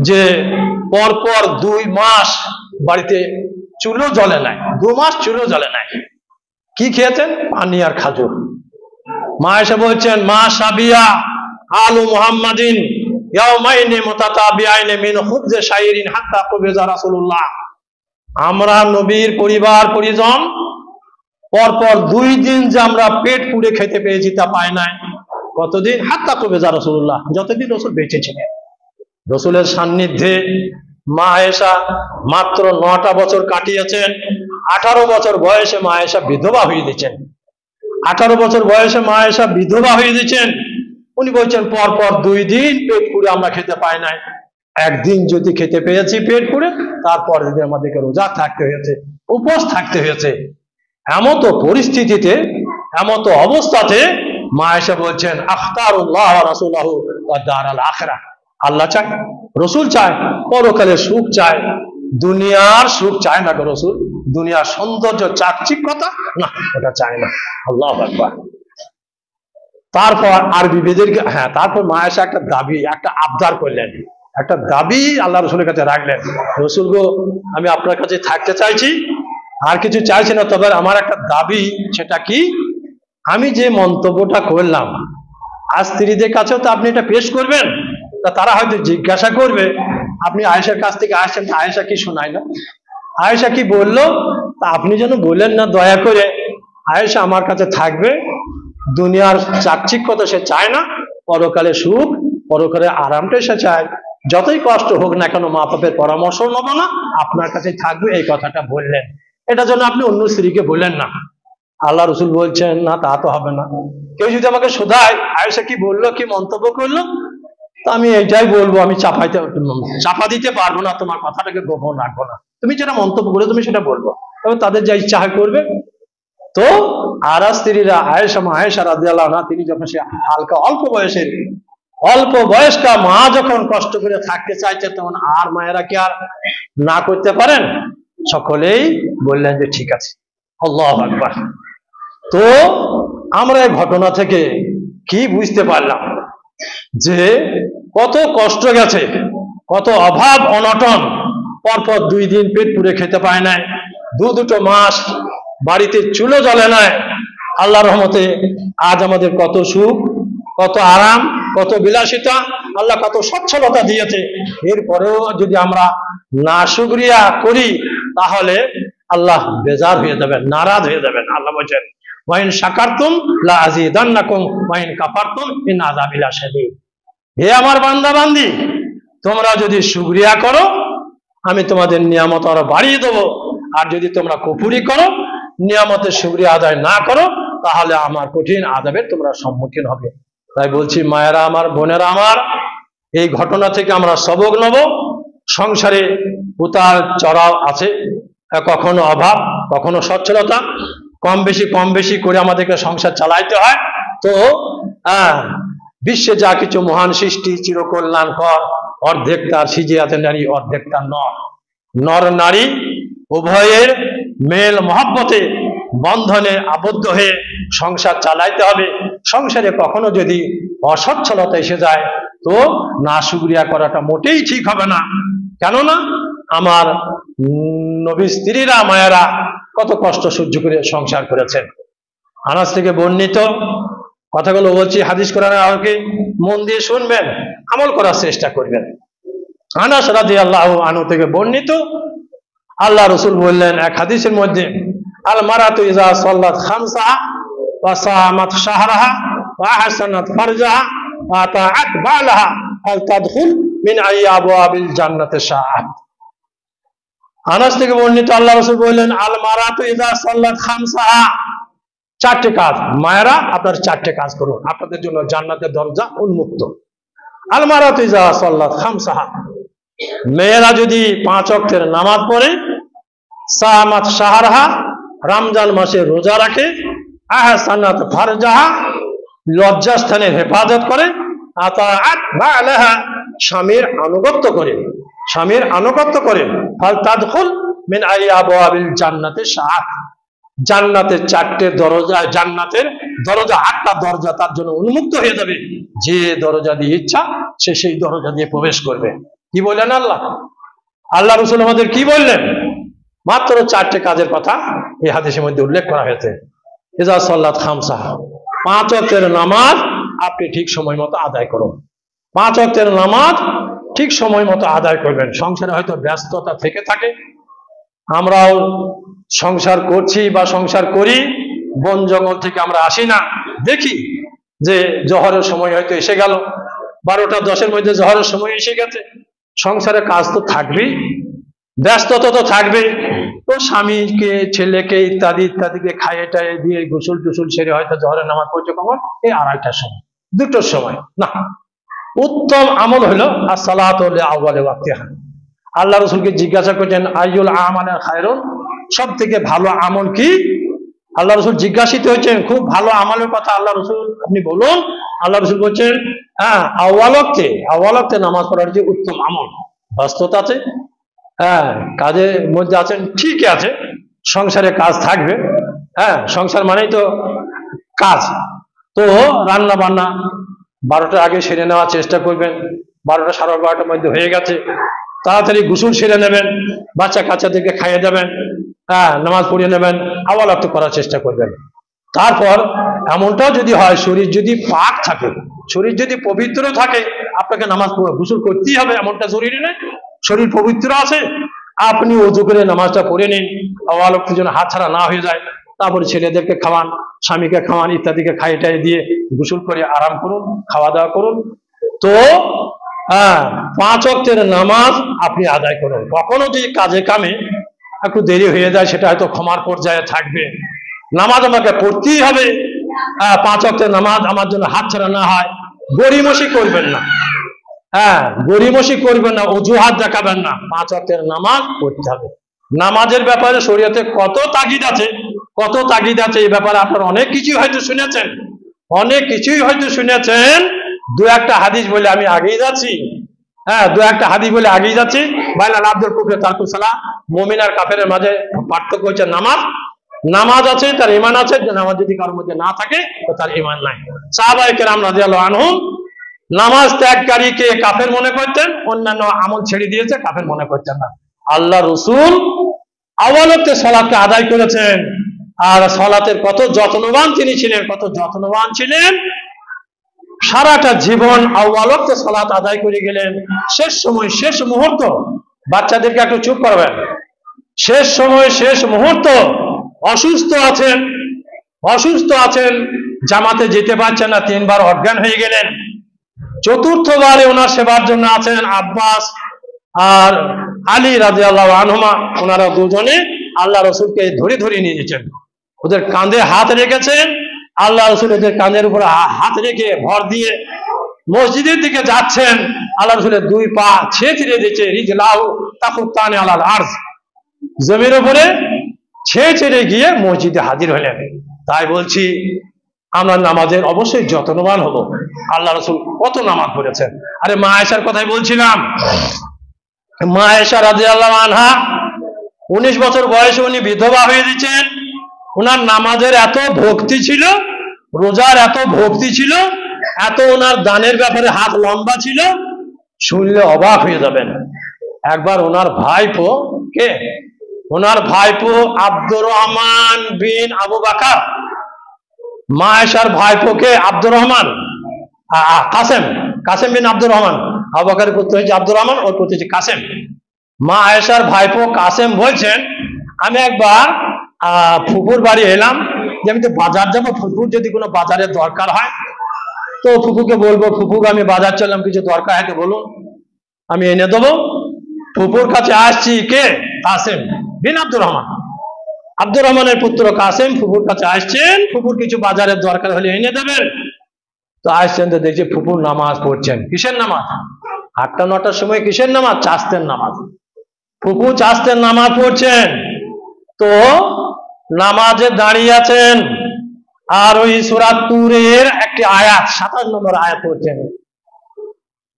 যে পরপর 2 মাস বাড়িতে চুলো জ্বলে নাই, 2 মাস চুলো জ্বলে নাই। কি খেয়েছেন? পানি আর খাজুর। মা এসে বলছেন, মা সাবিয়া আলু মুহাম্মাদিন ইয়াউমাইনি মুতাতাবিআইনি মিন খুবজে শাইরিন হাত্তা কুবিজা রাসূলুল্লাহ। আমরা নবীর পরিবার পরিজন পরপর 2 দিন যে আমরা পেট পুড়ে খেতে পেয়েছি তা পায় নাই। কতদিন? হাত্তা কুবিজা রাসূলুল্লাহ, যতদিন রাসূল বেঁচে ছিলেন। রাসূলের সান্নিধ্যে মা আয়েশা মাত্র 9টা বছর কাটিয়েছেন। 18 বছর বয়সে মা আয়েশা বিধবা হয়ে দিয়েছেন। 18 বছর বয়সে মা আয়েশা বিধবা হয়ে দিয়েছেন। উনি বলছেন পরপর 2 দিন পেট পুড়ে আমরা খেতে পাই নাই। একদিন যদি খেতে পেয়েছি পেট পুড়ে, তারপর যদি আমাদেরকে রোজা থাকতে হয়েছে, উপোস থাকতে হয়েছে। এমত পরিস্থিতিতে, এমত অবস্থাতে মা আয়েশা বলছেন, আখতারুল্লাহ ওয়া রাসূলুহু ওয়া দারাল আখিরাহ। আল্লাহ চায়, রসুল চায়, পরকালের সুখ চায়, দুনিয়ার সুখ চায় না গো রসুল। দুনিয়ার সৌন্দর্য চাকচিক্যতা না, এটা চায় না। আল্লাহু আকবার। তারপর আর বিবেদেরকে, হ্যাঁ, তারপর মা আয়েশা একটা দাবি, একটা আবদার করলেন, একটা দাবি আল্লাহ রসুলের কাছে রাখলেন। রসুল গো, আমি আপনার কাছে থাকতে চাইছি, আর কিছু চাইছি না, তবে আমার একটা দাবি। সেটা কি? আমি যে মন্তব্যটা করলাম, আর স্ত্রীদের কাছেও তো আপনি এটা পেশ করবেন। তা তারা হয়তো জিজ্ঞাসা করবে, আপনি আয়েশার কাছ থেকে আসছেন, আয়েশা কি শোনায় না? আয়েশা কি বললো? তা আপনি যেন বললেন না দয়া করে, আয়েশা আমার কাছে থাকবে, দুনিয়ার চাকচিক্যতা সে চায় না, পরকালে সুখ, পরকালে আরামটাই সে চায়। যতই কষ্ট হোক না কেন মা বাপের পরামর্শ নেবো না, আপনার কাছে থাকবে, এই কথাটা বললেন। এটা যেন আপনি অন্য স্ত্রীকে বললেন না। আল্লাহ রসুল বলছেন, না, তা তো হবে না। কেউ যদি আমাকে শোধায় আয়েশা কি বললো, কি মন্তব্য করলো, তা আমি এইটাই বলবো, আমি চাপা দিতে পারবো না, তোমার কথাটাকে গোপন রাখবো না। তুমি যেটা মন্তব্য করে তুমি সেটা বলবো, তবে তাদের যা ইচ্ছা হয় করবে। তো আর স্ত্রীরা আয়েশা রাদিয়াল্লাহু আনহা, তিনি যখন সে হালকা অল্প বয়স্কা মা যখন কষ্ট করে থাকতে চাইছে, তখন আর মায়েরা কি আর না করতে পারেন? সকলেই বললেন যে ঠিক আছে। আল্লাহু আকবার। তো আমরা এই ঘটনা থেকে কি বুঝতে পারলাম? যে কত কষ্ট গেছে, কত অভাব অনটন, পরপর 2 দিন পেট পুড়ে খেতে পায় নাই, 2 মাস বাড়িতে চুলো জ্বলে নাই। আল্লাহর রহমতে আজ আমাদের কত সুখ, কত আরাম, কত বিলাসিতা, আল্লাহ কত সচ্ছলতা দিয়েছে। এরপরেও যদি আমরা না শুকরিয়া করি, তাহলে আল্লাহ বেজার হয়ে যাবেন, নারাজ হয়ে যাবেন। আল্লাহ বলেন, ওয়াইন শাকারতুম লা আযীদান্নাকুম ওয়াইন কাফারতুম ইন আযাবি লাশাদীদ। হে আমার বান্দা বান্দি, তোমরা যদি শুকরিয়া করো, আমি তোমাদের নিয়ামত আরো বাড়িয়ে দেবো। আর যদি তোমরা কুফরি করো, নিয়ামতের শুকরিয়া আদায় না করো, তাহলে আমার কঠিন আযাবের তোমরা সম্মুখীন হবে। তাই বলছি, মায়েরা আমার, বোনেরা আমার, এই ঘটনা থেকে আমরা সবক নেব। সংসারে উতার চড়াও আছে, কখনো অভাব, কখনো সচ্ছলতা, কম বেশি করে আমাদেরকে সংসার চালাইতে হয়। তো বিশ্বে যা কিছু মহান সৃষ্টি, চিরকল্যাণকর, অর্ধেক তার সিজে আছে নারী, অর্ধেক তার নর নারী উভয়ের মেল মহব্বতে বন্ধনে আবদ্ধ হয়ে সংসার চালাইতে হবে। সংসারে কখনো যদি অসচ্ছলতা এসে যায়, তো না শুকরিয়া করাটা মোটেই ঠিক হবে না। কেননা আমার নবী স্ত্রীরা, মায়েরা কত কষ্ট সহ্য করে সংসার করেছেন। আনাস থেকে বর্ণিত কথাগুলো বলছি, হাদিস কোরআনের আলোকে মন দিয়ে শুনবেন, আমল করার চেষ্টা করবেন। আনাস রাদিয়াল্লাহু আনহু থেকে বর্ণিত, আল্লাহ রাসূল বললেন এক হাদিসের মধ্যে, আল মারাতু ইযা সাল্লাত খামসা ওয়া সামাত শাহরাহা ওয়া আহসানাত ফারজাহা ওয়া তাআত বালাহা ফাল তাদখুল মিন আবওয়াবিল জান্নাতি শাআত। আনাস থেকে বর্ণিত, আল্লাহ রাসূল বললেন, আল মারাতু ইযা সাল্লাত খামসাহা, 4টে কাজ, মায়েরা আপনার 4টে কাজ করুন, আপনাদের জন্য জান্নাতের দরজা উন্মুক্ত। আল মারাতু ইযা সাল্লাত খামসাহা, মেয়েরা যদি 5 ওয়াক্তের নামাজ পড়ে, সামাত শাহরাহা, রমজান মাসে রোজা রাখে, আহসানাত ফারজাহা, লজ্জাস্থানের হেফাজত করে, আতাআত বালাহা, স্বামীর আনুগত্য করে, ফাল তাদখুল মিন আবওয়াবিল জান্নাতি শাআত, জান্নাতের 4টে দরজা, জান্নাতের দরজা 8টা দরজা তার জন্য উন্মুক্ত হয়ে যাবে। যে দরজা দিয়ে ইচ্ছা সে সেই দরজা দিয়ে প্রবেশ করবে। কি বললেন আল্লাহ? আল্লাহ রসুল আমাদের কি বললেন? মাত্র 4টে কাজের কথা এই হাদিসের মধ্যে উল্লেখ করা হয়েছে। ইজা সাল্লাত খামসা, 5 ওয়াক্তের নামাজ আপনি ঠিক সময় মতো আদায় করুন। 5 ওয়াক্তের নামাজ ঠিক সময় মতো আদায় করবেন। সংসারে হয়তো ব্যস্ততা থেকে থাকে, আমরাও সংসার করছি বা সংসার করি, বন জঙ্গল থেকে আমরা আসি না, দেখি যে জোহরের সময় হয়তো এসে গেল, 12টা 10-এর মধ্যে জোহরের সময় এসে গেছে। সংসারে কাজ তো থাকবেই, ব্যস্ততা তো থাকবেই। তো স্বামীকে, ছেলেকে ইত্যাদি ইত্যাদিকে খাইয়ে টাইয়ে দিয়ে গোসল টুসুল সেরে হয়তো জোহরের নামাজ পড়ছে কখন? এই 2:30টার সময়, 2টোর সময় না। উত্তম আমল হলো আসসালাতু লিআউয়ালি ওয়াক্তিহা। আল্লাহ রসুলকে জিজ্ঞাসা করছেন আইয়ুল আমালি খায়রুন, সব থেকে ভালো আমল কি? আল্লাহ রসুল জিজ্ঞাসিত হয়েছেন খুব ভালো আমলের কথা, আল্লাহ রসুল আপনি বলুন। আল্লাহ রসুল বলছেন হ্যাঁ, আউয়াল ওয়াক্তে নামাজ পড়ার যে উত্তম আমল। ব্যস্ততা আছে, হ্যাঁ, কাজের মধ্যে আছেন, ঠিকই আছে, সংসারে কাজ থাকবে, হ্যাঁ, সংসার মানেই তো কাজ। তো রান্না বান্না 12টার আগে সেরে নেওয়ার চেষ্টা করবেন। 12টা 12:30টার মধ্যে হয়ে গেছে, তাড়াতাড়ি গোসল সেরে নেবেন, বাচ্চা কাচ্চাদেরকে খাইয়ে দেবেন, হ্যাঁ, নামাজ পড়িয়ে নেবেন, আওয়াল ওয়াক্ত করার চেষ্টা করবেন। তারপর এমনটাও যদি হয়, শরীর যদি পাক থাকে, শরীর যদি পবিত্র থাকে, আপনাকে নামাজ গোসল করতেই হবে এমনটা জরুরি নয়। শরীর পবিত্র আছে, আপনি ওযু করে নামাজটা পড়ে নিন, আওয়াল ওয়াক্তের জন্য হাত ছাড়া না হয়ে যায়। তারপরে ছেলেদেরকে খাওয়ান, স্বামীকে খাওয়ান, ইত্যাদিকে খাইয়ে টাইয়ে দিয়ে গোসল করে আরাম করুন, খাওয়া দাওয়া করুন। তো হ্যাঁ, 5 ওয়াক্তের নামাজ আপনি আদায় করুন। কখনো যদি কাজে কামে একটু দেরি হয়ে যায়, সেটা হয়তো ক্ষমার পর্যায়ে থাকবে। নামাজ আমাকে পড়তেই হবে, 5 ওয়াক্তের নামাজ আমার জন্য হাত ছাড়া না হয়। গড়িমসি করবেন না, হ্যাঁ, গড়িমসি করবেন না, অজুহাত দেখাবেন না, 5 ওয়াক্তের নামাজ পড়তে হবে। নামাজের ব্যাপারে শরীয়তে কত তাগিদ আছে, কত তাগিদ আছে, এই ব্যাপারে আপনারা অনেক কিছুই হয়তো শুনেছেন, অনেক কিছুই হয়তো শুনেছেন। 2-1টা হাদিস বলে আমি আগেই যাচ্ছি, হ্যাঁ, 2-1টা হাদিস বলে আগেই যাচ্ছি। বাইনাল আব্দুল কুফরি তারকুস সালাহ, মুমিন আর কাফেরের মাঝে পার্থক্য হচ্ছে নামাজ। নামাজ আছে তার ঈমান আছে, নামাজ যদি কারোর মধ্যে না থাকে তো তার ঈমান নাই। সাহাবায়ে কেরাম রাদিয়াল্লাহু আনহুম নামাজ ত্যাগকারীকে কাফের মনে করতেন, অন্যান্য আমল ছেড়ে দিয়েছে কাফের মনে করতেন না। আল্লাহ রসুল আউয়াল ওয়াক্তে সালাতকে আদায় করেছেন, আর সালাতের কত যত্নবান তিনি ছিলেন, কত যত্নবান ছিলেন। সারাটা জীবন আউয়াল ওয়াক্তে সালাত আদায় করে গেলেন। শেষ সময়, শেষ মুহূর্ত, বাচ্চাদেরকে একটু চুপ করবেন, শেষ সময়, শেষ মুহূর্ত, অসুস্থ আছেন, জামাতে যেতে পারছেন না, 3বার অজ্ঞান হয়ে গেলেন। 4র্থবারে ওনার সেবার জন্য আছেন আব্বাস আর আলী রাদিয়াল্লাহু আনহুমা। ওনারা দুজনে আল্লাহ রসুলকে ধরে ধরে নিয়ে গেছেন, ওদের কাঁধে হাত রেখেছেন। আল্লাহ রসুল ওদের কাঁধের উপরে হাত রেখে ভর দিয়ে মসজিদের দিকে যাচ্ছেন। আল্লাহ রসুলের 2 পা ছেঁচড়ে দিয়েছে, রিজলাহু তাকুত্তানি আলাল আরজ, জমির উপরে ছেঁচড়ে গিয়ে মসজিদে হাজির হলেন। তাই বলছি আমরা নামাজের অবশ্যই যত্নবান হব। আল্লাহ রসুল কত নামাজ পড়েছেন। আরে মা আয়েশার কথাই বলছিলাম, মা আয়েশা রাদিয়াল্লাহু আনহা 19 বছর বয়সে উনি বিধবা হয়ে দিয়েছেন। ওনার নামাজের এত ভক্তি ছিল, রোজার এত ভক্তি ছিল, এত ওনার দানের ব্যাপারে হাত লম্বা ছিল, শুনলে অবাক হয়ে যাবেন। একবার ওনার ভাইপো, কে ওনার ভাইপো আব্দুর রহমান বিন আবু বকর, মা আয়েশার ভাইপোকে আব্দুর রহমান, কাসেম বিন আব্দুর রহমান, আবু বকরের পুত্র হচ্ছে আব্দুর রহমান, ওর পুত্র হচ্ছে কাসেম। মা আয়েশার ভাইপো কাসেম বলছেন আমি একবার ফুপুর বাড়ি এলাম, যে আমি তো বাজার যাবো, ফুপুর যদি কোনো বাজারের দরকার হয় তো ফুপুকে বলবো, ফুপুকে আমি বাজার চললাম, কিছু দরকার হয় তো বলুন, আমি এনে দেবো। ফুপুর কাছে আসছি, কে? কাসেম বিন আব্দুর রহমান, আব্দুর রহমানের পুত্র কাসেম ফুপুর কাছে আসছেন, ফুপুর কিছু বাজারের দরকার হলে এনে দেবেন। তো আসছেন তো দেখছি ফুপুর নামাজ পড়ছেন। কিসের নামাজ? 8টা-9টার সময় কিসের নামাজ? চাস্তের নামাজ। ফুপু চাস্তের নামাজ পড়ছেন। তো নামাজে দাঁড়িয়ে আছেন, আর ওই সূরা তুরের একটি আয়াত, 27 নম্বর আয়াত পড়ছেন,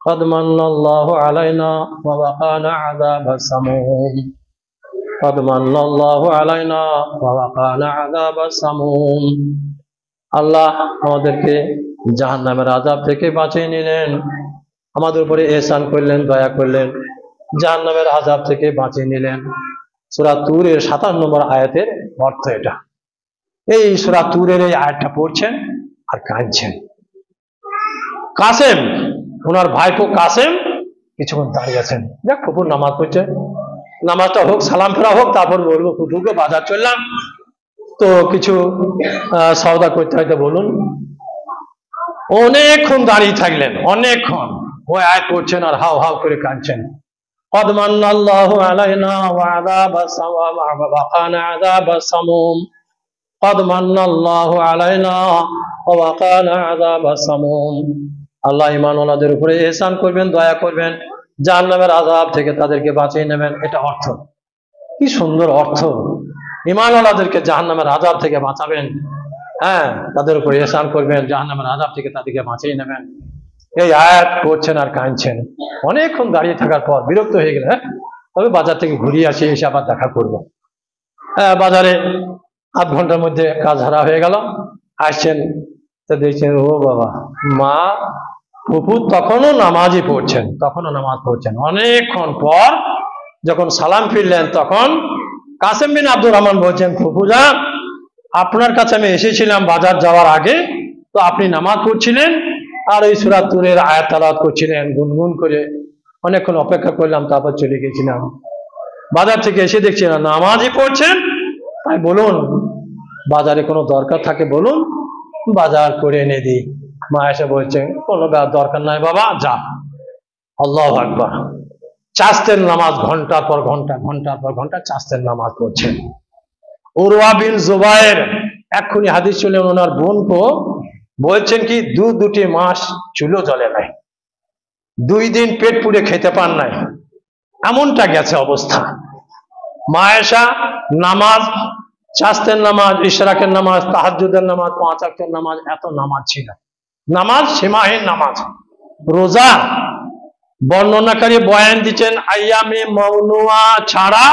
قد من الله علينا ووقانا عذاب السموم قد من الله علينا ووقانا عذاب السموم। আল্লাহ আমাদেরকে জাহান্নামের আযাব থেকে বাঁচিয়ে নিলেন, আমাদের উপরে ইহসান করলেন, দয়া করলেন। জাহান্নামের আযাব থেকে বাঁচিয়ে নিলেন। সূরা তুরের 57 নম্বর আয়াতের অর্থ এটা। এই সূরা তুরের এই আয়াতটা পড়ছেন আর কাঁদছেন। কাসেম, ওনার ভাইপো কাসেম কিছুক্ষণ দাঁড়িয়ে আছেন, দেখ ফুপুর নামাজ পড়ছে, নামাজটা হোক, সালাম ফেরা হোক, তারপর বলবো ফুপুকে বাজার চললাম তো কিছু সওদা করতে হয়তো বলুন। অনেকক্ষণ দাঁড়িয়ে থাকলেন, অনেকক্ষণ ওই আয়াত পড়ছেন আর হাও হাও করে কাঁদছেন। قد من الله علينا وعذاب وقانا عذاب السموم قد من الله علينا وقانا عذاب السموم। আল্লাহ ঈমানওয়ালাদের উপরে ইহসান করবেন, দয়া করবেন, জাহান্নামের আযাব থেকে তাদেরকে বাঁচিয়ে নেবেন। এটা অর্থ, কি সুন্দর অর্থ। ঈমানওয়ালাদেরকে জাহান্নামের আযাব থেকে বাঁচাবেন, হ্যাঁ, তাদের উপরে ইহসান করবেন, জাহান্নামের আযাব থেকে তাদেরকে বাঁচিয়ে নেবেন। এই আয়াত পড়ছেন আর কাঁদছেন। অনেকক্ষণ দাঁড়িয়ে থাকার পর বিরক্ত হয়ে গেলে, হ্যাঁ তবে বাজার থেকে ঘুরিয়ে আসি, এসে আবার দেখা করবো। হ্যাঁ, বাজারে আধ ঘন্টার মধ্যে কাজ হারা হয়ে গেল। আসছেন তো দেখছেন, ও বাবা, মা ফুপু তখনও নামাজই পড়ছেন, তখনও নামাজ পড়ছেন। অনেকক্ষণ পর যখন সালাম ফিরলেন, তখন কাসেম বিন আব্দুর রহমান বলছেন, ফুপু যান, আপনার কাছে আমি এসেছিলাম বাজার যাওয়ার আগে, তো আপনি নামাজ পড়ছিলেন আর এই সূরা তুরের আয়াত তেলাওয়াত করছিলেন গুনগুন করে। অনেকক্ষণ অপেক্ষা করলাম, তারপর চলে গেছিলাম। বাজার থেকে এসে দেখছি না নামাজই পড়ছেন, তাই বলুন বাজারে কোনো দরকার থাকে বলুন, বাজার করে এনে দিই। মা এসে বলছেন, কোনো দরকার নাই বাবা, যা। আল্লাহু আকবার। চাস্তের নামাজ ঘন্টার পর ঘন্টা, ঘন্টার পর ঘন্টা চাস্তের নামাজ পড়ছেন। উরওয়া বিন জুবায়ের এক্ষুনি হাদিস শুনলেন, ওনার বোনকে বলছেন কি, দুটি মাস চুলো জ্বলে নাই, 2 দিন পেট পুড়ে খেতে পান নাই, এমনটা গেছে অবস্থা। মা আয়েশা নামাজ, চাস্তের নামাজ, ইশরাকের নামাজ, তাহাজ্জুদের নামাজ, 5 ওয়াক্তের নামাজ, এত নামাজ ছিল। নামাজ সীমাহীন নামাজ। রোজা বর্ণনাকারী বয়ান দিচ্ছেন, আইয়ামে মাউনুয়া ছাড়া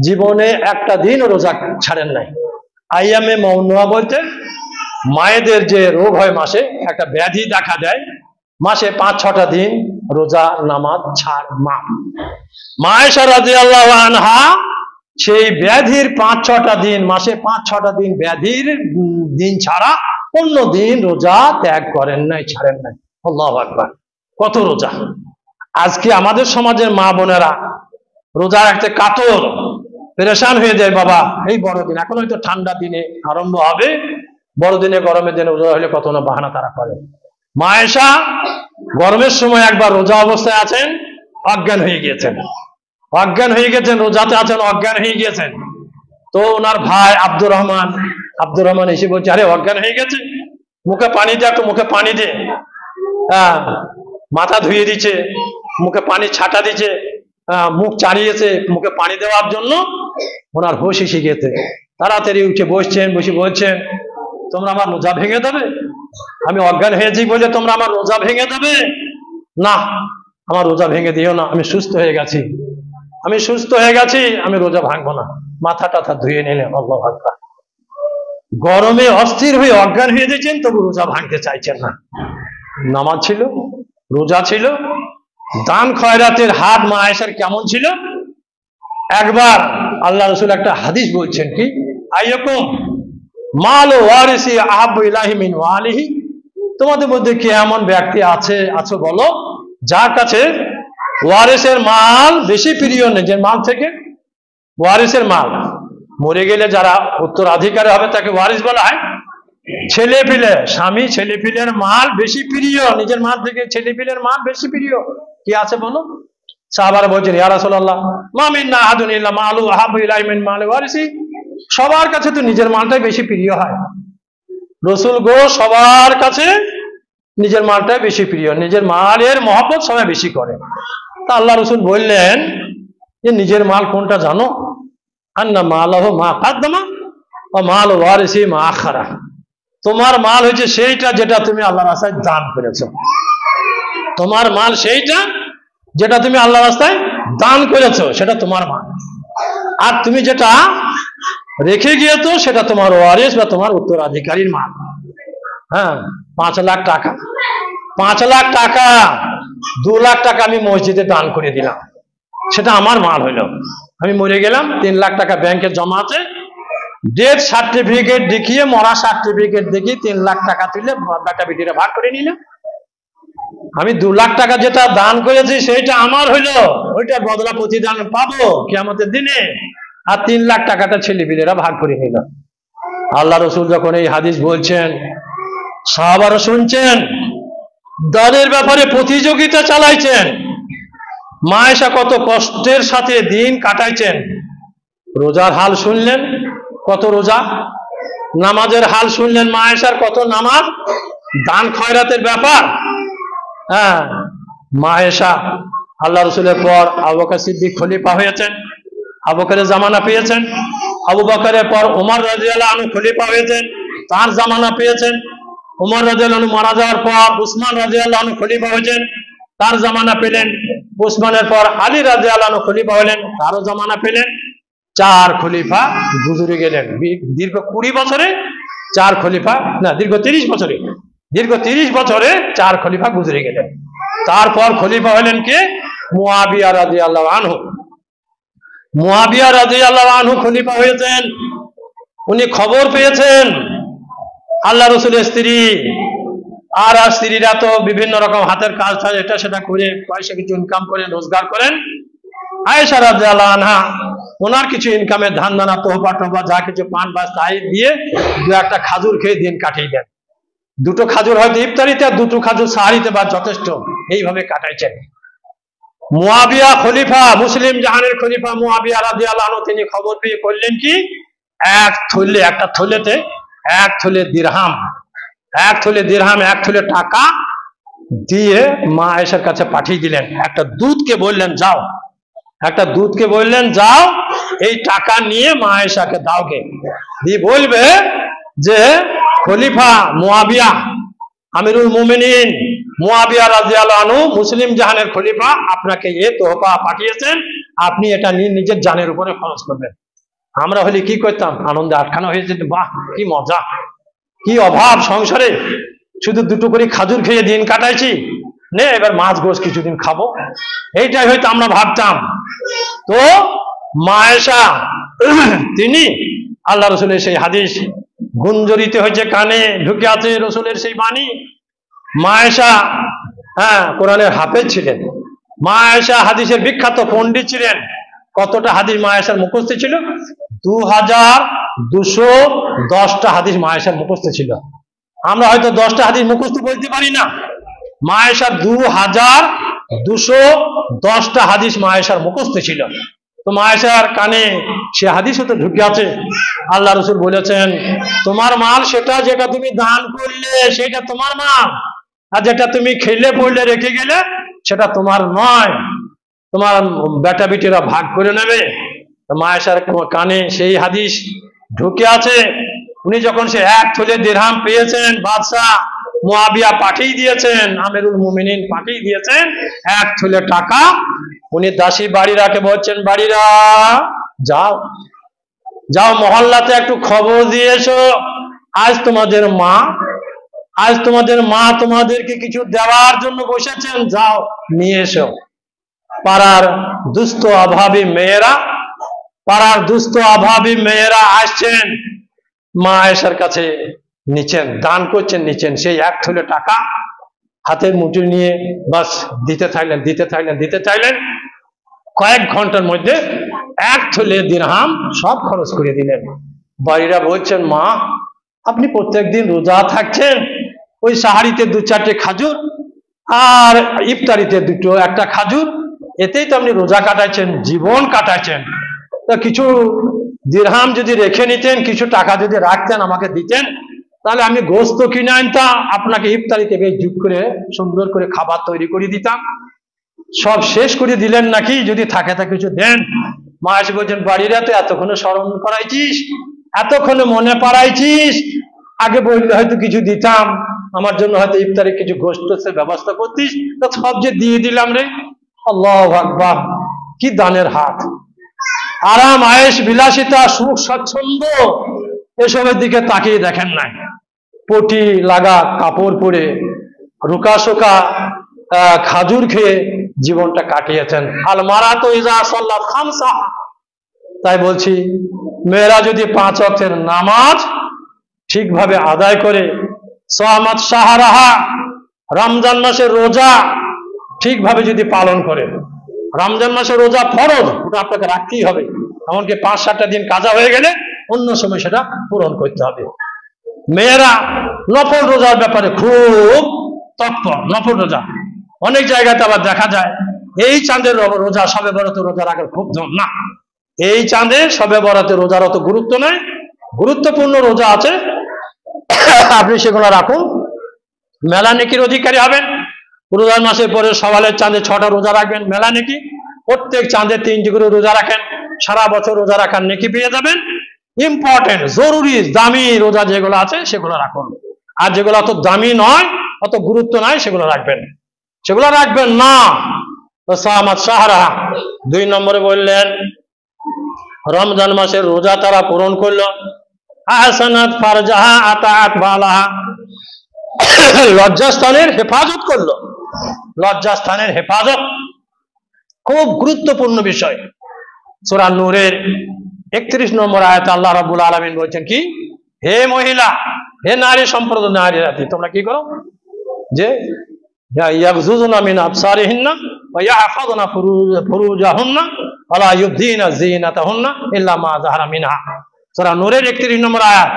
জীবনে একটা দিন রোজা ছাড়েন নাই। আইয়ামে মাউনুয়া বলতে মায়েদের যে রোগ হয়, মাসে একটা ব্যাধি দেখা দেয়, মাসে 5-6টা দিন রোজা নামাজ ছাড় মা। আয়েশা রাদিয়াল্লাহু আনহা সেই ব্যাধির 5-6টা দিন, মাসে 5-6টা দিন ব্যাধির দিন ছাড়া অন্য দিন রোজা ত্যাগ করেন নাই, ছাড়েন নাই। আল্লাহু আকবার। কত রোজা! আজকে আমাদের সমাজের মা বোনেরা রোজা রাখতে কাতর, পেরেশান হয়ে যায়। বাবা এই বড়দিন, এখন হয়তো ঠান্ডা দিনে আরম্ভ হবে, বড়দিনে গরমের দিনে রোজা হলে কত না বাহানা তারা করে। মা আয়েশা গরমের সময় একবার রোজা অবস্থায় আছেন, অজ্ঞান হয়ে গিয়েছেন, রোজাতে আছেন, অজ্ঞান হয়ে গিয়েছেন। তো ওনার ভাই আব্দুর রহমান এসে বলছে, আরে অজ্ঞান হয়ে গেছে, মুখে পানি দে, একটু মুখে পানি দে। হ্যাঁ, মাথা ধুয়ে দিচ্ছে, মুখে পানি ছাটা দিচ্ছে, মুখ চাড়িয়েছে মুখে পানি দেওয়ার জন্য। ওনার হোশ এসে গেছে, তাড়াতাড়ি উঠে বসছেন, বসে বলছেন, তোমরা আমার রোজা ভেঙে দেবে? আমি অজ্ঞান হয়েছি বলে তোমরা আমার রোজা ভেঙে দেবে? না, আমার রোজা ভেঙে দিও না, আমি সুস্থ হয়ে গেছি, আমি রোজা ভাঙবো না। মাথা টাথা ধুয়ে নিলেন। আল্লাহু আকবার। গরমে অস্থির হয়ে অজ্ঞান হয়ে দিয়েছেন, তবু রোজা ভাঙতে চাইছেন না। নামাজ ছিল, রোজা ছিল, দান খয়রাতের হাত মা আয়েশার কেমন ছিল। একবার আল্লাহ রাসূল একটা হাদিস বলছেন কি, আইয়াকুম মাল ওয়ারিসি আহাব্বু ইলাহি মিন ওয়ালিহি। তোমাদের মধ্যে কি এমন ব্যক্তি আছো বলো, যার কাছে ওয়ারিসের মাল বেশি প্রিয় নিজের মাল থেকে? ওয়ারিসের মাল, মরে গেলে যারা উত্তরাধিকারী হবে তাকে ওয়ারিস বলা হয়। ছেলে পিলে, স্বামী ছেলে পিলের মাল বেশি প্রিয় নিজের মাল থেকে, ছেলে পিলের মাল বেশি প্রিয় কি আছে বলো? সাহাবারা বলছেন, ইয়া রাসূলুল্লাহ মা মিন্না আহাদুন ইল্লা মালু আহাব্বু ইলাইহি মিন মালি ওয়ারিসি। সবার কাছে তো নিজের মালটাই বেশি প্রিয় হয়। রাসূল গো, সবার কাছে নিজের মালটাই বেশি প্রিয়, নিজের মালের মহব্বত সবাই বেশি করে। তা আল্লাহ রাসূল বললেন যে নিজের মাল কোনটা জানো? আন্না মালাহু মা কাদ্দামা ওয়া মাল ওয়ারিসি মা আখারা। তোমার মাল হচ্ছে সেইটা যেটা তুমি আল্লাহর রাস্তায় দান করেছো। তোমার মাল সেইটা যেটা তুমি আল্লাহর রাস্তায় দান করেছো, সেটা তোমার মাল। আর তুমি যেটা রেখে গিয়েছো সেটা তোমার ওয়ারিস বা তোমার উত্তরাধিকারীর মাল। হ্যাঁ, 5 লাখ টাকা, 5 লাখ টাকা, 2 লাখ টাকা আমি মসজিদে দান করে দিলাম, সেটা আমার মাল হইলো। আমি মরে গেলাম, 3 লাখ টাকা ব্যাংকে জমা আছে, ডেথ সার্টিফিকেট দেখিয়ে, মরা সার্টিফিকেট দেখিয়ে 3 লাখ টাকা তুলে বেটা বেটিরা ভাগ করে নিলাম। আমি 2 লাখ টাকা যেটা দান করেছি সেইটা আমার হইলো, ওইটার বদলা প্রতিদান পাবো কিয়ামতের দিনে। আর 3 লাখ টাকাটা ছেলেপিলেরা ভাগ করে নিল। আল্লাহ রসুল যখন এই হাদিস বলছেন, সাহাবারা শুনছেন, দানের ব্যাপারে প্রতিযোগিতা চালাইছেন। মা আয়েশা কত কষ্টের সাথে দিন কাটাইছেন। রোজার হাল শুনলেন, কত রোজা। নামাজের হাল শুনলেন, মা আয়েশার কত নামাজ। দান খয়রাতের ব্যাপার। হ্যাঁ, মা আয়েশা আল্লাহ রসুলের পর আবু বকর সিদ্দিক খলিফা হয়েছেন, আবু বকরের জামানা পেয়েছেন। আবু বকরের পর ওমর রাদিয়াল্লাহু আনহু খলিফা হয়েছেন, তার জামানা পেয়েছেন। ওমর রাদিয়াল্লাহু আনহু মারা যাওয়ার পর উসমান রাদিয়াল্লাহু আনহু খলিফা হয়েছেন, তার জামানা পেলেন। উসমানের পর আলী রাদিয়াল্লাহু আনহু খলিফা হলেন, তারও জামানা পেলেন। 4 খলিফা গুজরে গেলেন। দীর্ঘ 20 বছরে 4 খলিফা, না দীর্ঘ 30 বছরে, দীর্ঘ 30 বছরে 4 খলিফা গুজরে গেলেন। তারপর খলিফা হলেন কে? মুয়াবিয়া রাদিয়াল্লাহু আনহু। মুয়াবিয়া রাদিয়াল্লাহু আনহু খলিফা হয়েছেন। উনি খবর পেয়েছেন আল্লাহ রসুলের স্ত্রী, আর স্ত্রীরা তো বিভিন্ন রকম হাতের কাজ থাকে, এটা সেটা করে পয়সা কিছু ইনকাম করেন, রোজগার করেন। আয়েশা রাদিয়াল্লাহু আনহা ওনার কিছু ইনকামের ধান দানা, তোহফা টোহফা যা কিছু পান বা তাই দিয়ে 2-1টা খাজুর খেয়ে দিন কাটিয়ে দেন। 2টো খাজুর হয়তো ইফতারিতে, আর 2টো খাজুর সাহারিতে বা যথেষ্ট, এইভাবে কাটাইছেন। মুয়াবিয়া খলিফা, মুসলিম জাহানের খলিফা মুয়াবিয়া রাদিয়াল্লাহু আনহু, তিনি খবর পেয়ে করলেন কি, একটা থলেতে 1 থলে দিরহাম, 1 থলে দিরহাম, 1 থলে টাকা দিয়ে মা আয়েশার কাছে পাঠিয়ে দিলেন। একটা দূতকে বললেন যাও, একটা দূতকে বললেন যাও, এই টাকা নিয়ে মা আয়েশাকে দাওগে, দিয়ে বলবে যে খলিফা মুয়াবিয়া, আমিরুল মুমিনিন মুয়াবিয়া রাদিয়াল্লাহু আনহু, মুসলিম জাহানের খলিফা আপনাকে এ তোহফা পাঠিয়েছেন, আপনি এটা নিয়ে নিজের জানের উপরে খরচ করবেন। আমরা হলে কি করতাম? আনন্দে আটখানা হয়ে যেত, বাহ কি মজা, কি অভাব সংসারে, শুধু 2টো করে খাজুর খেয়ে দিন কাটাইছি, নে এবার মাছ গোশ কিছুদিন খাবো, এইটাই হয়তো আমরা ভাবতাম। তো মা আয়েশা তিনি আল্লাহ রসুলের সেই হাদিস গুঞ্জরিত হয়েছে, কানে ঢুকে আছে রসুলের সেই বাণী। মা আয়েশা কোরআনের হাফেজ ছিলেন। মা আয়েশা হাদিসের বিখ্যাত পণ্ডিত ছিলেন। কতটা হাদিস মা আয়েশার মুখস্থ ছিল? 2210টা হাদিস মা আয়েশার মুখস্থ ছিল। আমরা হয়তো 10টা হাদিস মুখস্থ বলতে পারি না, মা আয়েশার 2210টা হাদিস মা আয়েশার মুখস্থ ছিল। তো মা আয়েশার কানে সে হাদিসও তো ঢুকে আছে। আল্লাহ রসুল বলেছেন, তোমার মাল সেটা যেটা তুমি দান করলে সেটা তোমার মাল, আর যেটা তুমি খেলে পড়লে রেখে গেলে সেটা তোমার নয়, তোমার বেটা বেটিরা ভাগ করে নেবে। মা আয়েশার কানে সেই হাদিস ঢুকে আছে। উনি যখন সে 1 থলে দিরহাম পেয়েছেন, বাদশাহ মুয়াবিয়া পাঠিয়ে দিয়েছেন, আমিরুল মুমিনিন পাঠিয়ে দিয়েছেন 1 থলে টাকা। উনি দাসী বাড়িরাকে বলছেন, বাড়িরা যাও যাও মহল্লাতে একটু খবর দিয়ে এসো, আজ তোমাদের মা তোমাদেরকে কিছু দেওয়ার জন্য বসেছেন, যাও নিয়ে এসো। পাড়ার দুস্থ অভাবী মেয়েরা আসছেন, মা আয়েশার কাছে নিচ্ছেন, দান করছেন, নিচ্ছেন। সেই 1 থলে টাকা হাতের মুঠি নিয়ে বাস দিতে থাকলেন। কয়েক ঘন্টার মধ্যে 1 থলে দিরহাম সব খরচ করে দিলেন। বাড়িরা বলছেন, মা আপনি প্রত্যেকদিন রোজা থাকছেন, ওই সাহারিতে 2-4টে খাজুর আর ইফতারিতে 1টা খাজুর, এতেই তো আপনি রোজা কাটাইছেন, জীবন কাটাইছেন। তা কিছু দিরহাম যদি রেখে নিতেন, কিছু টাকা যদি রাখতেন, আমাকে দিতেন, তাহলে আমি গোস্ত কিনে আনতাম, আপনাকে ইফতারিতে বেশ জুট করে সুন্দর করে খাবার তৈরি করে দিতাম। সব শেষ করে দিলেন নাকি? যদি থাকে তা কিছু দেন। মা এসে বলছেন, বাড়িরা তো এতক্ষণে স্মরণ করাইছিস, এতক্ষণে মনে পাড়াইছিস, আগে বললে হয়তো কিছু দিতাম, আমার জন্য হয়তো ইফতারে কিছু গোস্তের ব্যবস্থা করতিস, তো সব যে দিয়ে দিলাম রে। আল্লাহু আকবার, কি দানের হাত! আরাম, আয়েশ, বিলাসিতা, সুখ, স্বচ্ছন্দ, এসবের দিকে তাকিয়ে দেখেন নাই। পটি লাগা কাপড় পরে, রোকা শোকা খাজুর খেয়ে জীবনটা কাটিয়েছেন। আল মারাতু ইজা সাল্লাত খামসা, তাই বলছি মেয়েরা যদি 5 ওয়াক্তের নামাজ ঠিকভাবে আদায় করে, সামাত শাহরাহা, রমজান মাসের রোজা ঠিকভাবে যদি পালন করে, রমজান মাসের রোজা ফরজ, ওটা আপনাকে রাখতেই হবে, এমনকি 5-7টা দিন কাজা হয়ে গেলে অন্য সময় সেটা পূরণ করতে হবে। মেয়েরা নফল রোজার ব্যাপারে খুব তৎপর, নফল রোজা অনেক জায়গাতে আবার দেখা যায় এই চাঁদের রোজা, শবে বরাতে রোজা রাখার খুব ধম না, এই চাঁদে শবে বরাতে রোজার অত গুরুত্ব নাই, গুরুত্বপূর্ণ রোজা আছে আপনি সেগুলো রাখুন, মেলা নেকির অধিকারী হবেন। রোজার মাসের পরে সওয়ালের চাঁদে 6টা রোজা রাখবেন, মেলা নেকি। প্রত্যেক চাঁদে 3টি করে রোজা রাখেন, সারা বছর রোজা রাখার নেকি পেয়ে যাবেন। ইম্পর্টেন্ট জরুরি দামি রোজা যেগুলো আছে সেগুলো রাখুন, আর যেগুলো অত দামি নয়, অত গুরুত্ব নাই, সেগুলো রাখবেন না। সামাত শাহরাহা, 2 নম্বরে বললেন রমজান মাসের রোজা তারা পূরণ করলো, আহসানাত ফারজাহা আতাআত বালাহা, লজ্জাস্থানের হেফাজত করলো। লজ্জাস্থানের হেফাজত খুব গুরুত্বপূর্ণ বিষয়। সূরা নূরের 31 নম্বর আয়াতে আল্লাহ রাব্বুল আলামিন বলছেন কি, হে মহিলা, হে নারী সম্প্রদায়, নারী জাতি, তোমরা কি করো যে ইয়াগযুযুনা মিন আবসারিহিন্না ওয়া ইয়াহফাযনা ফুরুজাহুন্না ওয়া লা ইউবদিনা যিনাতাহুন্না ইল্লা মা যাহারা মিনহা। সূরা নূরের 31 নম্বর আয়াত।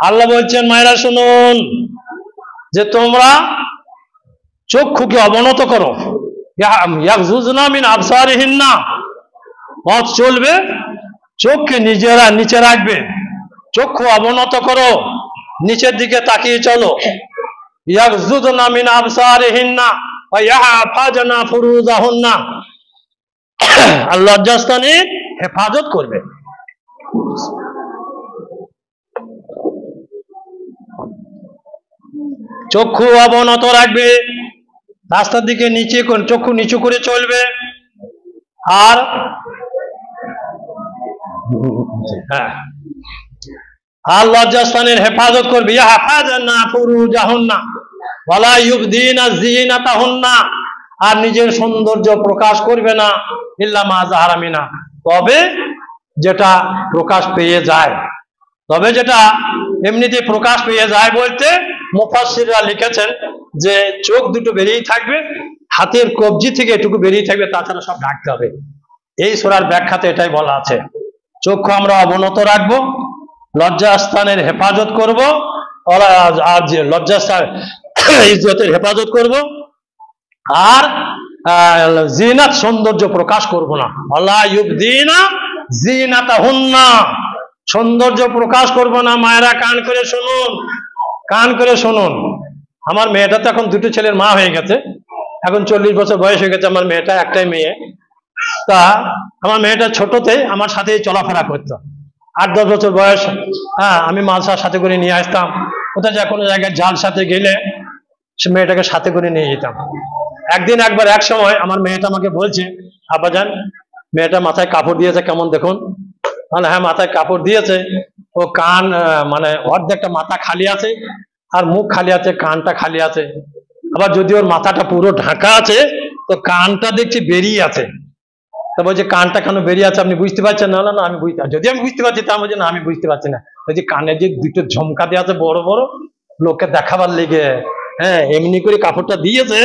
আল্লাহ বলছেন মায়েরা শুনুন, যে তোমরা চক্ষুকে অবনত করো, ইয়াগযুযুনা মিন আবসারিহিন্না, পথ চলবে চোখকে নিজেরা নিচে রাখবে, চক্ষু অবনত করো, নিচের দিকে তাকিয়ে চলো। ইয়াগযুযুনা মিন আবসারিহিন্না ওয়া ইয়াহফাযনা ফুরুজাহুন্না, লজ্জাস্থানের হেফাজত করবে। চক্ষু অবনত রাখবে, রাস্তার দিকে নিচে চক্ষু নিচু করে চলবে, আর লজ্জাস্থানের হেফাজত করবে। ইয়াহফাযনা ফুরুজাহুন্না ওয়া লা ইউবদিনা যিনাতাহুন্না, আর নিজের সৌন্দর্য প্রকাশ করবে না, ইল্লা মা যাহারা মিনহা, তবে যেটা প্রকাশ পেয়ে যায়, তবে যেটা এমনিতে প্রকাশ পেয়ে যায় বলতে মুফাসসিররা লিখেছেন যে চোখ দুটো বেরিয়ে থাকবে, হাতের কবজি থেকে এটুকু বেরিয়ে থাকবে, তাছাড়া সব ঢাকতে হবে। এই সূরার ব্যাখ্যাতে এটাই বলা আছে। চক্ষু আমরা অবনত রাখবো, লজ্জাস্থানের হেফাজত করব, আর যে লজ্জাস্থান ইজ্জতের হেফাজত করব, আর জিনাত সৌন্দর্য প্রকাশ করব না। ওয়ালা ইউবদিনা যিনাতাহুন্না, সৌন্দর্য প্রকাশ করব না। মায়েরা কান করে শুনুন, কান করে শুনুন। আমার মেয়েটা তো এখন 2টো ছেলের মা হয়ে গেছে, এখন 40 বছর বয়স হয়ে গেছে আমার মেয়েটা, একটাই মেয়ে। তা আমার মেয়েটা ছোটতে আমার সাথে চলাফেরা করতো, 8-10 বছর বয়স, আমি মালসার সাথে করে নিয়ে আসতাম, কোথায় যা কোনো জায়গায় জাল সাথে গেলে সে মেয়েটাকে সাথে করে নিয়ে যেতাম। একবার এক সময় আমার মেয়েটা আমাকে বলছে, আব্বাজান মেয়েটা মাথায় কাপড় দিয়েছে, কেমন দেখুন। তাহলে হ্যাঁ, মাথায় কাপড় দিয়েছে, ও কান মানে অর্ধেকটা মাথা খালি আছে আর মুখ খালি আছে, কানটা খালি আছে। আবার যদি ওর মাথাটা পুরো ঢাকা আছে তো কানটা দেখছি বেরিয়ে আছে। তা বলছে কানটা কেন বেরিয়ে আছে আপনি বুঝতে পারছেন? না না আমি বুঝতে, যদি আমি বুঝতে পারছি তা বলছে না আমি বুঝতে পারছি না, ওই যে কানে যে 2টো ঝুমকা দেওয়া আছে বড় বড়, লোককে দেখাবার লেগে, হ্যাঁ এমনি করে কাপড়টা দিয়েছে,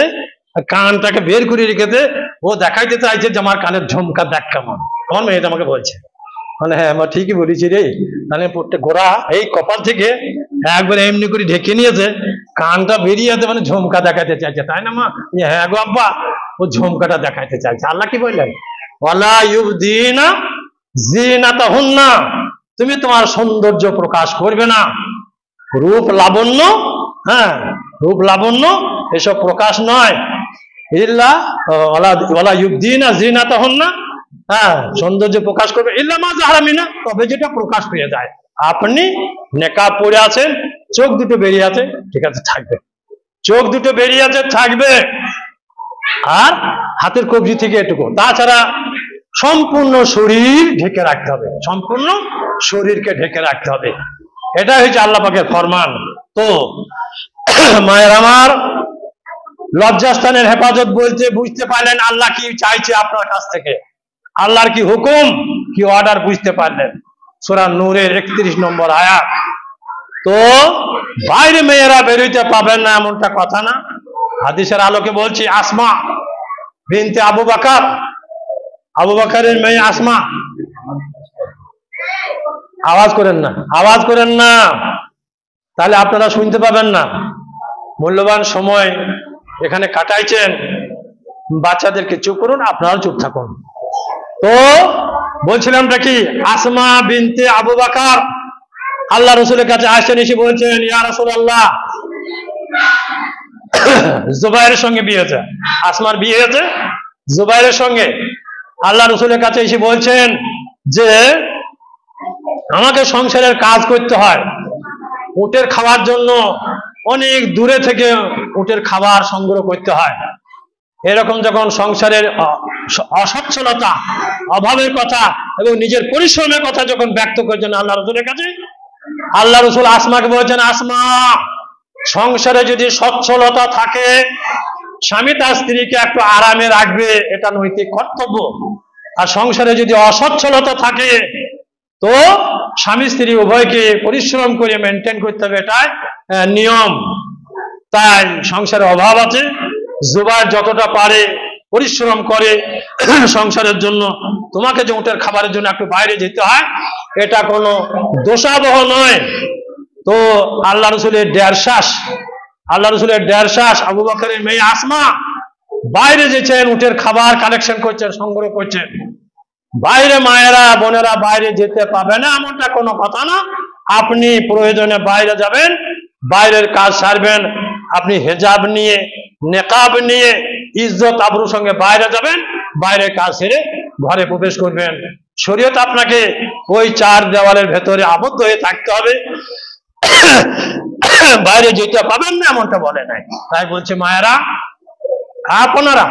কানটাকে বের করে রেখেছে, ও দেখাইতে চাইছে যে আমার কানের ঝুমকা দেখ কেমন। আমার মেয়েটা আমাকে বলছে, মানে হ্যাঁ আমার ঠিকই বলেছি রে, মানে প্রত্যেক গোড়া এই কপাল থেকে একবার এমনি করে ঢেকে নিয়েছে, কানটা বেরিয়ে আছে, মানে ঝুমকা দেখাইতে চাইছে, তাই না মা? হ্যাঁ গো আব্বা, ও ঝুমকাটা দেখাইতে চাইছে। আল্লাহ কি বললেন? ওয়ালা ইউবদিনা যিনাতাহুন্না, তুমি তোমার সৌন্দর্য প্রকাশ করবে না, রূপ লাবণ্য, হ্যাঁ রূপ লাবণ্য এসব প্রকাশ নয়। ইল্লা ওয়ালা ইউবদিনা যিনাতাহুন্না, হ্যাঁ সৌন্দর্য প্রকাশ করবে, ইল্লা মা যাহারা মিনহা, তবে যেটা প্রকাশ পেয়ে যায়। আপনি নেকাব পরে আছেন, চোখ দুটো বেরিয়ে আছে, ঠিক আছে থাকবে, চোখ দুটো বেরিয়ে আছে থাকবে, আর হাতের কবজি থেকে এটুকু, তাছাড়া সম্পূর্ণ শরীর ঢেকে রাখতে হবে, সম্পূর্ণ শরীরকে ঢেকে রাখতে হবে। এটা হচ্ছে আল্লাহ পাকের ফরমান। তো মায়ের আমার, লজ্জাস্থানের হেফাজত বলতে বুঝতে পারলেন আল্লাহ কি চাইছে আপনার কাছ থেকে, আল্লাহর কি হুকুম, কি অর্ডার বুঝতে পারলেন। সূরা নূরের 31 নম্বর আয়াত। তো বাইরে মেয়েরা বেরোইতে পাবেন না এমনটা কথা না, হাদিসের আলোকে বলছি। আসমা বিনতে আবু বকর, আবু বকরের মেয়ে আসমা, আওয়াজ করেন না, আওয়াজ করেন না, তাহলে আপনারা শুনতে পাবেন না। মূল্যবান সময় এখানে কাটাইছেন, বাচ্চাদেরকে চুপ করুন, আপনারাও চুপ থাকুন। তো বলছিলামটা কি, আসমা বিনতে আবু বকর আল্লাহ রসুলের কাছে আসছেন, এসে বলছেন ইয়া রাসূলুল্লাহ, জুবাইরের সঙ্গে বিয়ে হয়েছে, আসমার বিয়ে হয়েছে জুবাইরের সঙ্গে। আল্লাহ রসুলের কাছে এসে বলছেন যে আমাকে সংসারের কাজ করতে হয়, উটের খাওয়ার জন্য অনেক দূরে থেকে উটের খাবার সংগ্রহ করতে হয়। এরকম যখন সংসারের অসচ্ছলতা, অভাবের কথা এবং নিজের পরিশ্রমের কথা যখন ব্যক্ত করছেন আল্লাহ রসুলের কাছে, আল্লাহ রসুল আসমাকে বলছেন, আসমা, সংসারে যদি সচ্ছলতা থাকে, স্বামী তার স্ত্রীকে একটু আরামে রাখবে, এটা নৈতিক কর্তব্য। আর সংসারে যদি অসচ্ছলতা থাকে, তো স্বামী স্ত্রী উভয়কে পরিশ্রম করে মেনটেন করতে হবে, এটাই নিয়ম। তাই সংসারে অভাব আছে, জুবাইর যতটা পারে পরিশ্রম করে সংসারের জন্য, তোমাকে যে উটের খাবারের জন্য একটু বাইরে যেতে হয়, এটা কোনো দোষাবহ নয়। তো আল্লাহ রসুলের দেড় শ্বাস আবু বকরের মেয়ে আসমা বাইরে যেছেন, উটের খাবার কালেকশন করছেন, সংগ্রহ করছেন। বাইরে মায়েরা বোনেরা বাইরে যেতে পাবে না এমনটা কোনো কথা না। আপনি প্রয়োজনে বাইরে যাবেন, বাইরের কাজ সারবেন, আপনি হেজাব নিয়ে, নেকাব নিয়ে, ইজ্জত আবরুর সঙ্গে বাইরে যাবেন, বাইরের কাজ সেরে ঘরে প্রবেশ করবেন। শরীয়ত আপনাকে ওই চার দেওয়ালের ভেতরে আবদ্ধ হয়ে থাকতে হবে, বাইরে যেতে পাবেন না এমনটা বলে নাই। তাই বলছে মায়েরা, আপনারা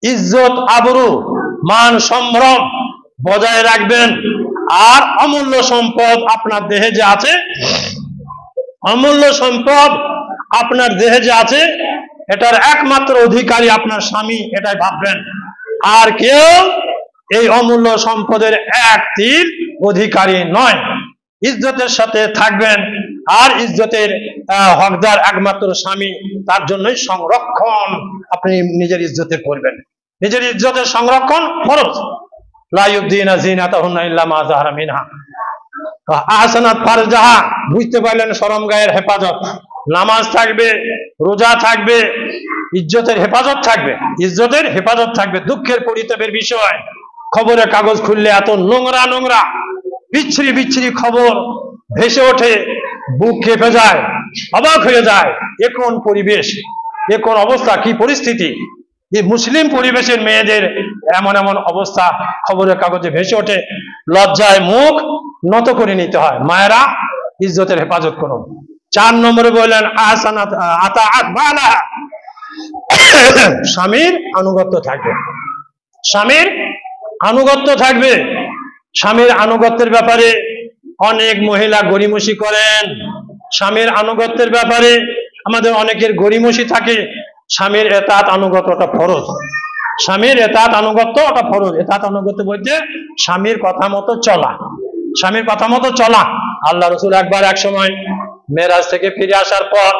ইজ্জত আবরু, মান সম্ভ্রম বজায় রাখবেন। আর অমূল্য সম্পদ আপনার দেহে যে আছে, অমূল্য সম্পদ আপনার দেহে যে আছে, এটার একমাত্র অধিকারী আপনার স্বামী, এটাই ভাববেন। আর কেউ এই অমূল্য সম্পদের এক তিল অধিকারী নয়। ইজ্জতের সাথে থাকবেন, আর ইজ্জতের হকদার একমাত্র স্বামী, তার জন্যই সংরক্ষণ আপনি নিজের ইজ্জতের করবেন। নিজের ইজ্জতের সংরক্ষণ ফরজ। লা ইউবদিনা যিনাতাহুন্না ইল্লা মা যাহারা মিনহা। আহসানাত ফারজাহা, বুঝতে পারলেন, শরম গায়ের হেফাজত, নামাজ থাকবে, রোজা থাকবে, ইজ্জতের হেফাজত থাকবে, ইজ্জতের হেফাজত থাকবে। দুঃখের পরিতাপের বিষয়, খবরের কাগজ খুললে এত নোংরা নোংরা বিচ্ছিরি বিচ্ছিরি খবর ভেসে ওঠে, বুক কেঁপে যায়, অবাক হয়ে যায়। এ কোন পরিবেশ, এ কোন অবস্থা, কি পরিস্থিতি! এই মুসলিম পরিবেশের মেয়েদের এমন এমন অবস্থা খবরের কাগজে ভেসে ওঠে, লজ্জায় মুখ নত করে নিতে হয়। মায়েরা ইজ্জতের হেফাজত করুন। 4 নম্বরে বললেন আহসানাত আতাআত বালাহা, স্বামীর আনুগত্য থাকবে, স্বামীর আনুগত্য থাকবে। স্বামীর আনুগত্যের ব্যাপারে অনেক মহিলা গড়িমসি করেন। স্বামীর আনুগত্যের ব্যাপারে আমাদের অনেকের গড়িমসি থাকে। স্বামীর এতাত আনুগত্যটা ফরজ, স্বামীর এতাত আনুগত্য ওটা ফরজ। এতাত আনুগত্য বলতে স্বামীর কথা মতো চলা, স্বামীর কথা মতো চলা। আল্লাহ রসুল একবার এক সময় মেরাজ থেকে ফিরে আসার পর,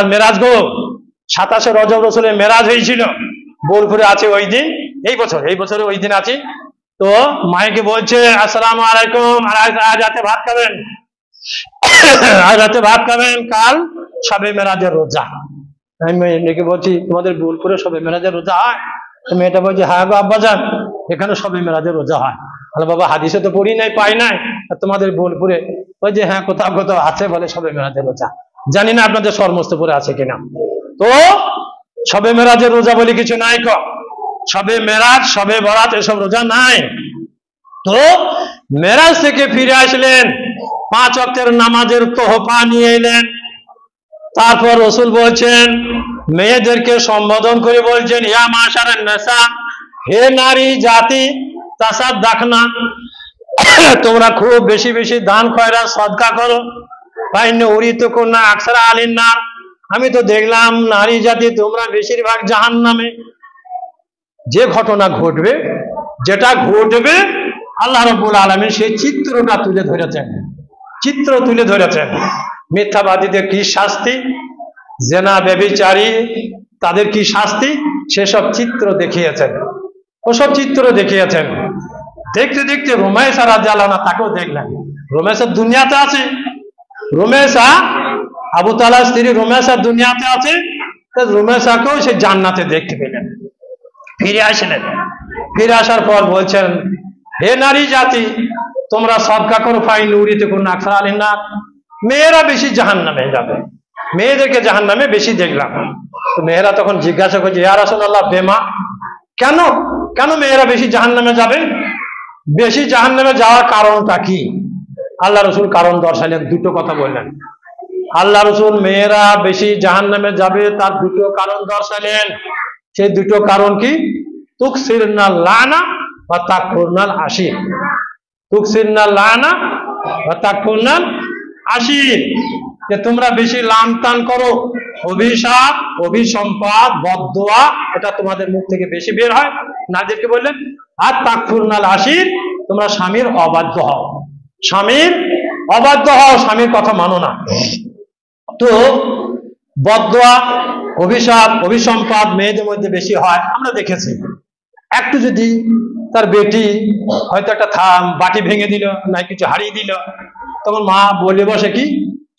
মেরাজ গো 27 রজব রসুলের মেরাজ হয়েছিল, বোলপুরে আছে ওই দিন, এই বছরে ওই দিন আছি। তো মাইকে বলছে, আসসালামু আলাইকুম, আজ রাতে ভাত খাবেন, আজ রাতে ভাত খাবেন, কাল শবে মেরাজের রোজা। আমি মেয়েকে বলছি, তোমাদের বোলপুরে শবে মেরাজের রোজা হয়? তো মেয়েটা বলছে, হ্যাঁ গো আব্বাজান, এখানে শবে মেরাজের রোজা হয়। আরে বাবা, হাদিসে তো পড়ি নাই, পাই নাই, তোমাদের বোলপুরে? ওই যে হ্যাঁ, কোথাও কোথাও আছে বলে শবে মেরাজের রোজা। জানি না আপনাদের সরমস্তপুরে আছে কিনা। তো শবে মেরাজের রোজা বলে কিছু নাই, শবে মেরাজ, শবে বরাত এসব রোজা নাই। তো মেরাজ থেকে ফিরে আসলেন, 5 ওয়াক্তের নামাজের তোহফা নিয়ে এলেন। তারপর রসুল বলছেন, মেয়েদেরকে সম্বোধন করে বলছেন, ইয়া মাশারান নিসা, হে নারী জাতি, তাসাদদাকনা, তোমরা খুব বেশি বেশি দান খয়রাত সদকা করো। ফাইন্না উরিতুকুন্না আকসারা আলিন নার, আমি তো দেখলাম নারী জাতি তোমরা বেশিরভাগ জাহান্নামে। যে ঘটনা ঘটবে, যেটা ঘটবে, আল্লাহ রাব্বুল আলামিন সেই চিত্রটা তুলে ধরেছেন, চিত্র তুলে ধরেছেন। মিথ্যাবাদীদের কি শাস্তি, জেনা ব্যভিচারী তাদের কি শাস্তি, সেসব চিত্র দেখিয়েছেন, ওসব চিত্র দেখিয়েছেন। দেখতে দেখতে রুমাইসা রাদিয়াল্লাহু আনহা তাকেও দেখলেন। রুমাইসা দুনিয়াতে আছে, রুমাইসা আবু তালহার স্ত্রী রুমাইসা দুনিয়াতে আছে, রুমাইসাকেও সে জান্নাতে দেখতে পেলেন। ফিরে আসলেন, ফিরে আসার পর বলছেন, হে নারী জাতি, তোমরা সদকা করো ফাইন উড়িতে কোন আকসার আলিনা, মেয়েরা বেশি জাহান্নামে যাবে, মেয়েদেরকে জাহান্নামে বেশি দেখলাম। তো মেয়েরা তখন জিজ্ঞাসা করছে, ইয়া রাসূলুল্লাহ, বেমা কেন, কেন মেয়েরা বেশি জাহান্নামে যাবে? বেশি জাহান্নামে যাওয়ার কারণটা কি? আল্লাহ রসুল কারণ দর্শালেন, দুটো কথা বললেন। আল্লাহ রসুল মেয়েরা বেশি জাহান্নামে যাবে তার দুটো কারণ দর্শালেন। সেই দুটো কারণ কি? তুকসিরনাল লানা ওয়া তাকফুরনাল আশির। তুকসিরনাল লানা ওয়া তাকফুরনাল আশির, যে তোমরা বেশি লান টান করো, অভিশাপ, অভিসম্পাদ, বদদোয়া, এটা তোমাদের মুখ থেকে বেশি বের হয়। নারীদেরকে বললেন, আর তাকফুরনাল আশির, তোমরা স্বামীর অবাধ্য হও, স্বামীর অবাধ্য হও, স্বামীর কথা মানো না। তো বদদোয়া, অভিশাপ, অভিসম্পাদ মেয়েদের মধ্যে বেশি হয়। আমরা দেখেছি, একটু যদি তার বেটি হয়তো একটা বাটি ভেঙে দিল, নাই কিছু হারিয়ে দিল, তখন মা বলে বসে কি,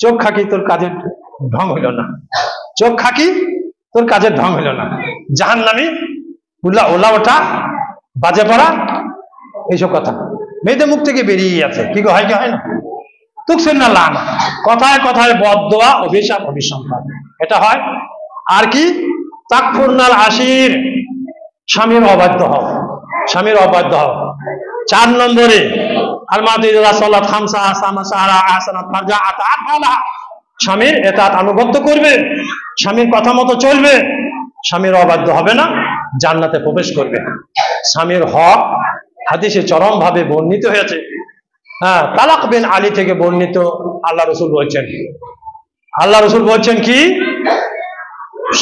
চোখ খাকি তোর কাজের ঢং হইল না, চোখ খাকি তোর কাজের ঢং হইল না। জাহান্নামী, ওলা ওঠা, বাজে পড়া, এইসব কথা মেয়েদের মুখ থেকে বেরিয়ে আছে। কি হয়, কি হয় না? তুকসিরনাল লানা, কথায় কথায় বদদোয়া, অভিশাপ, অভিসম্পাদ, এটা হয়। আর কি? তাকফুরনাল আশির, স্বামীর অবাধ্য হও, স্বামীর অবাধ্য হও। 4 নম্বরে স্বামীর এতাত আনুগত্য করবে, স্বামীর কথা মতো চলবে, স্বামীর অবাধ্য হবে না, জান্নাতে প্রবেশ করবে। স্বামীর হক হাদিসে চরম ভাবে বর্ণিত হয়েছে। হ্যাঁ, তালাক বিন আলী থেকে বর্ণিত। আল্লাহ রসুল বলছেন, আল্লাহ রসুল বলছেন কি,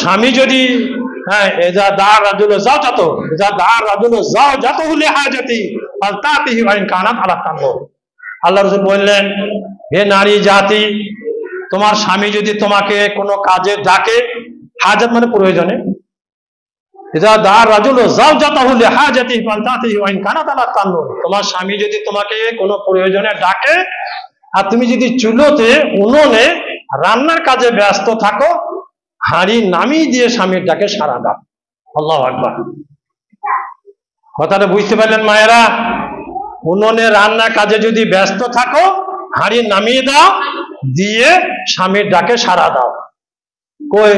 স্বামী যদি এজা দার রাজুল যাওজাত, এজা দার রাজুল যাওজাতহু লিহাজাতি ফালতাতিহি ওয়া ইন কানাত আলা তানবু। আল্লাহ রাসূল বললেন, হে নারী জাতি, তোমার স্বামী যদি তোমাকে কোনো কাজে ডাকে, হাজাত মানে প্রয়োজনে, এজা দার রাজুল যাওজাতহু লিহাজাতি ফালতাতিহি ওয়া ইন কানাত আলা তানবু, তোমার স্বামী যদি তোমাকে কোনো প্রয়োজনে ডাকে আর তুমি যদি চুলোতে, উনুনে রান্নার কাজে ব্যস্ত থাকো, হাঁড়ি নামিয়ে দিয়ে স্বামীর ডাকে সাড়া দাও। আল্লাহু আকবার। কথাটা বুঝতে পারলেন মায়েরা? উনুনে রান্নার কাজে যদি ব্যস্ত থাকো, হাঁড়ি নামিয়ে দাও, দিয়ে স্বামীর ডাকে সাড়া দাও। কই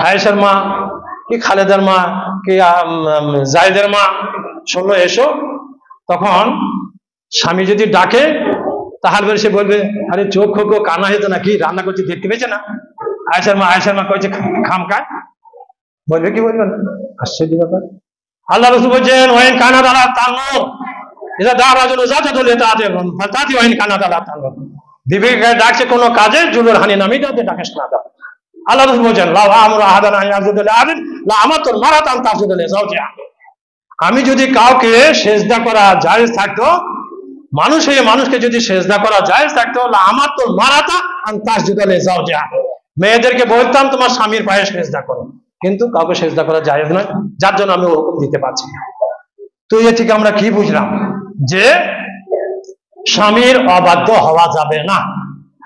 আয়েশার মা, কি খালেদার মা, কি জায়েদের মা, শোনো এসো। তখন স্বামী যদি ডাকে, তাহলে সে বলবে, আরে চোখ খোকো কানা হতো নাকি, রান্না করছি দেখতে পেয়েছে না? আয়েশার মা কয়েছে খামখায় বলবে, কি বলবেন? আশ্চর্য ব্যাপার। আল্লাহ রাসূল বলেন, ওয়াইন কানাত আলা তানূর, ইযা দা রাজুল যাজাতু লিতাআতি ফাতাতি ওয়াইন কানাত আলা তানূর। বিবিকে ডাকছে কোনো কাজে, জুলুর হানি নামি দাও, ডাকে শোনা দাও। আল্লাহ রাসূল বলেন, লা আমরু আহাদান আন ইয়াসজুদা লিআহাদিন লা আমাতুল মারাতান তাসজুদু লিজাওজিহা। আমি যদি কাউকে সেজদা করা জায়েজ থাকতো, মানুষ হয়ে মানুষকে যদি সেজদা করা জায়েজ থাকতো, লা আমাতুল মারাতা আন তাসজুদা লিজাওজিহা, মেয়েদেরকে বলতাম তোমার স্বামীর পায়ে সেজদা করো, কিন্তু কাউকে সেজদা করা জায়েজ নয়, যার জন্য আমি হুকুম দিতে পারছি না। তো এ থেকে আমরা কি বুঝলাম? যে স্বামীর অবাধ্য হওয়া যাবে না,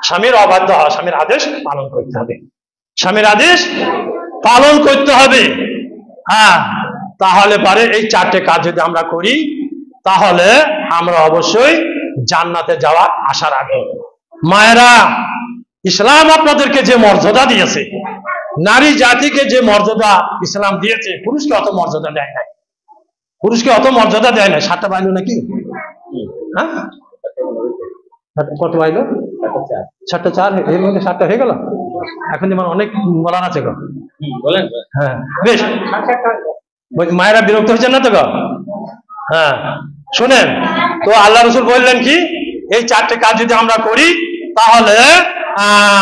স্বামীর অবাধ্য হওয়া, স্বামীর আদেশ পালন করতে হবে, স্বামীর আদেশ পালন করতে হবে। হ্যাঁ, তাহলে পারে এই 4টে কাজ যদি আমরা করি, তাহলে আমরা অবশ্যই জান্নাতে যাওয়া আশা রাখবো। মায়েরা, ইসলাম আপনাদেরকে যে মর্যাদা দিয়েছে, নারী জাতিকে যে মর্যাদা ইসলাম দিয়েছে, পুরুষকে অত মর্যাদা দেয় নাই, পুরুষকে অত মর্যাদা দেয় নাই। 7টা বাইলো নাকি? হ্যাঁ, কত বাইলো? 7টা 4, এর মধ্যে 7টা হয়ে গেল। এখন যেমন অনেক বলার আছে গো, বলেন। হ্যাঁ, বেশ, মায়েরা বিরক্ত হয়েছেন না তো গো? হ্যাঁ, শুনেন তো, আল্লাহ রাসূল বললেন কি, এই 4টে কাজ যদি আমরা করি, তাহলে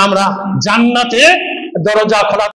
আমরা জান্নাতে দরজা খোলা